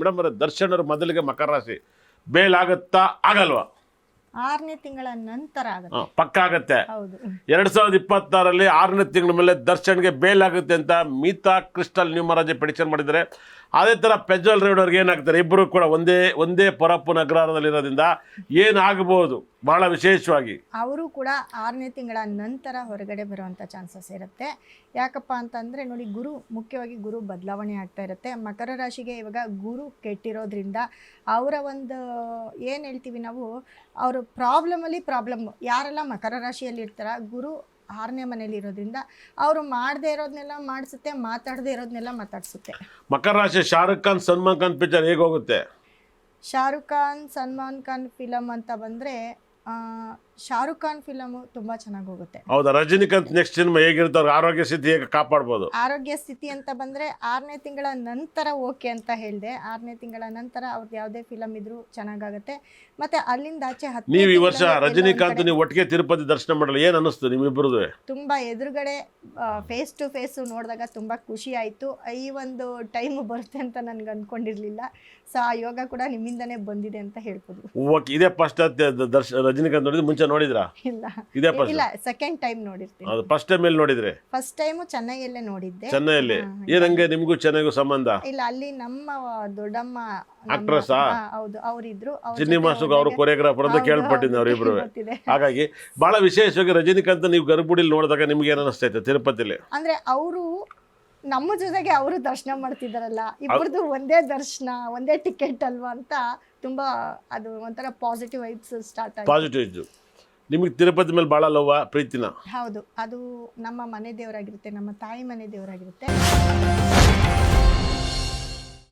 Madam ಅವರೇ, ದರ್ಶನ್ ಅವರು ಮೊದಲಿಗೆ ಮಕರ ರಾಶಿ ಬೇಲಾಗುತ್ತಾ ಆಗಲ್ವಾ? 6ನೇ ತಿಂಗಳ ನಂತರ ಆಗುತ್ತೆ. ಪಕ್ಕ ಆಗತ್ತೆ. ಹೌದು. 2026ರಲ್ಲಿ 6ನೇ ತಿಂಗಳ ಮೇಲೆ ದರ್ಶನ್ಗೆ ಬೇಲಾಗುತ್ತೆ ಅಂತ ಮೀತಾ ಕ್ರಿಸ್ಟಲ್ ನ್ಯೂಮರಾಜಿ ಪ್ರೆಡಿಕ್ಷನ್ ಮಾಡಿದ್ದಾರೆ. ಅದೇ ಥರ ಪೆಜ್ವಲ್ ರೇವಡ್ ಅವ್ರಿಗೆ ಏನಾಗ್ತಾರೆ, ಇಬ್ಬರು ಕೂಡ ಒಂದೇ ಪರಪ್ಪು ನಗರದಲ್ಲಿರೋದ್ರಿಂದ ಏನಾಗಬಹುದು ಬಹಳ ವಿಶೇಷವಾಗಿ ಅವರು ಕೂಡ 6ನೇ ತಿಂಗಳ ನಂತರ ಹೊರಗಡೆ ಬರುವಂಥ ಚಾನ್ಸಸ್ ಇರುತ್ತೆ. ಯಾಕಪ್ಪ ಅಂತಂದರೆ ನೋಡಿ, ಮುಖ್ಯವಾಗಿ ಗುರು ಬದಲಾವಣೆ ಆಗ್ತಾ ಇರುತ್ತೆ. ಮಕರ ರಾಶಿಗೆ ಇವಾಗ ಗುರು ಕೆಟ್ಟಿರೋದ್ರಿಂದ ಅವರ ಒಂದು ಏನು ಹೇಳ್ತೀವಿ ನಾವು, ಅವರು ಪ್ರಾಬ್ಲಮ್ ಯಾರೆಲ್ಲ ಮಕರ ರಾಶಿಯಲ್ಲಿ ಇರ್ತಾರ, ಗುರು 6ನೇ ಮನೇಲಿ ಇರೋದ್ರಿಂದ ಅವರು ಮಾಡದೇ ಇರೋದನ್ನೆಲ್ಲ ಮಾಡಿಸುತ್ತೆ, ಮಾತಾಡದೇ ಇರೋದನ್ನೆಲ್ಲ ಮಾತಾಡಿಸುತ್ತೆ. ಮಕರ ರಾಶಿ ಶಾರುಖ್ ಖಾನ್ ಸಲ್ಮಾನ್ ಖಾನ್ ಪಿಕ್ಚರ್ ಹೇಗೆ ಹೋಗುತ್ತೆ? ಶಾರುಖ್ ಖಾನ್ ಸಲ್ಮಾನ್ ಖಾನ್ ಫಿಲಮ್ ಅಂತ ಬಂದರೆ ಶಾರುಖ್ ಖಾನ್ ಫಿಲಮು ತುಂಬ ಚೆನ್ನಾಗಿ ಹೋಗುತ್ತೆ. ಹೌದಾ? ರಜನಿಕಾಂತ್ ನೆಕ್ಸ್ಟ್ ಸಿನಿಮಾ ಹೇಗಿರ್ತಾರೆ? ಆರೋಗ್ಯ ಸ್ಥಿತಿ ಹೇಗೆ ಕಾಪಾಡ್ಬೋದು? ಆರೋಗ್ಯ ಸ್ಥಿತಿ ಅಂತ ಬಂದರೆ 6ನೇ ತಿಂಗಳ ನಂತರ ಓಕೆ ಅಂತ ಹೇಳಿದೆ. 6ನೇ ತಿಂಗಳ ನಂತರ ಅವ್ರದ್ದು ಯಾವುದೇ ಫಿಲಮ್ ಇದ್ರೂ ಚೆನ್ನಾಗಾಗುತ್ತೆ. ಮತ್ತು ಅಲ್ಲಿಂದ ಆಚೆ ನೀವು ಈ ವರ್ಷ ರಜನಿಕಾಂತ್ ನೀವು ಒಟ್ಟಿಗೆ ತಿರುಪತಿ ದರ್ಶನ ಮಾಡಲ್ಲ, ಏನು ಅನ್ನಿಸ್ತು ನಿಮ್ಮಿಬ್ಬರದು? ತುಂಬ ಎದುರುಗಡೆ ಫೇಸ್ ಟು ಫೇಸು ನೋಡಿದಾಗ ತುಂಬ ಖುಷಿ ಆಯಿತು. ಈ ಒಂದು ಟೈಮು ಬರುತ್ತೆ ಅಂತ ನನಗೆ ಅಂದ್ಕೊಂಡಿರಲಿಲ್ಲ. ಸೊ ಆ ಯೋಗ ಕೂಡ ನಿಮ್ಮಿಂದನೇ ಬಂದಿದೆ ಅಂತ ಹೇಳ್ಬೋದು. ಓಕೆ. ಇದೇ ಫಸ್ಟ್ ರಜನಿಕಾಂತ್ ನೋಡಿದ್ರೆ ಮುಂಚೆ ನೋಡಿದ್ರಾ? ಇಲ್ಲ, ಸೆಕೆಂಡ್ ಟೈಮ್ ನೋಡಿರ್ತೀನಿ. ಅದು ಫಸ್ಟ್ ಟೈಮ್ ಎಲ್ಲಿ ನೋಡಿದ್ರೆ? ಫಸ್ಟ್ ಟೈಮು ಚೆನ್ನೈಯಲ್ಲೇ ನೋಡಿದ್ದೆ. ಚೆನ್ನೈಯಲ್ಲಿ ಏನಂಗೆ ನಿಮಗೂ ಚೆನ್ನೈಗೂ ಸಂಬಂಧ? ಇಲ್ಲ, ಅಲ್ಲಿ ನಮ್ಮ ದೊಡ್ಡಮ್ಮ ಆಕ್ಟ್ರೆಸ್. ಹೌದು, ಅವರಿದ್ರು. ಚಿನ್ನಿ ಮಾಸ್ಟರ್ ಅವರು ಕೊರಿಯೋಗ್ರಾಫರ್ ಅಂತ ಕೇಳ್ಪಟ್ಟಿದ್ದೆ ಅವರಿಬ್ರು. ಹಾಗಾಗಿ ಬಹಳ ವಿಶೇಷವಾಗಿ ರಜನಿಕಾಂತ್ ನೀವು ಗರ್ಭಗುಡಿಲಿ ನೋಡಿದಾಗ ನಿಮ್ಗೆ ಏನು ಅನಿಸ್ತೈತೆ ತಿರುಪತಿಲಿ? ಅಂದ್ರೆ ಅವರು ನಮ್ಮ ಜೊತೆಗೆ ಅವರು ದರ್ಶನ ಮಾಡ್ತಿದ್ದಾರಲ್ಲ, ಇಬ್ಬರದು ಒಂದೇ ದರ್ಶನ, ಒಂದೇ ಟಿಕೆಟ್ ಅಲ್ವಾ ಅಂತ ತುಂಬಾ ಅದು ಒಂಥರ ಪಾಸಿಟಿವ್ ವೈಬ್ಸ್ ಸ್ಟಾರ್ಟ್ ಆಯ್ತು. ಪಾಸಿಟಿವ್ ಇದ್ದು ನಿಮಗೆ ತಿರುಪತಿ ಮೇಲೆ ಭಾಳ ಲವ್ ಪ್ರೀತಿನ? ಹೌದು, ಅದು ನಮ್ಮ ಮನೆ ದೇವರಾಗಿರುತ್ತೆ, ನಮ್ಮ ತಾಯಿ ಮನೆ ದೇವರಾಗಿರುತ್ತೆ.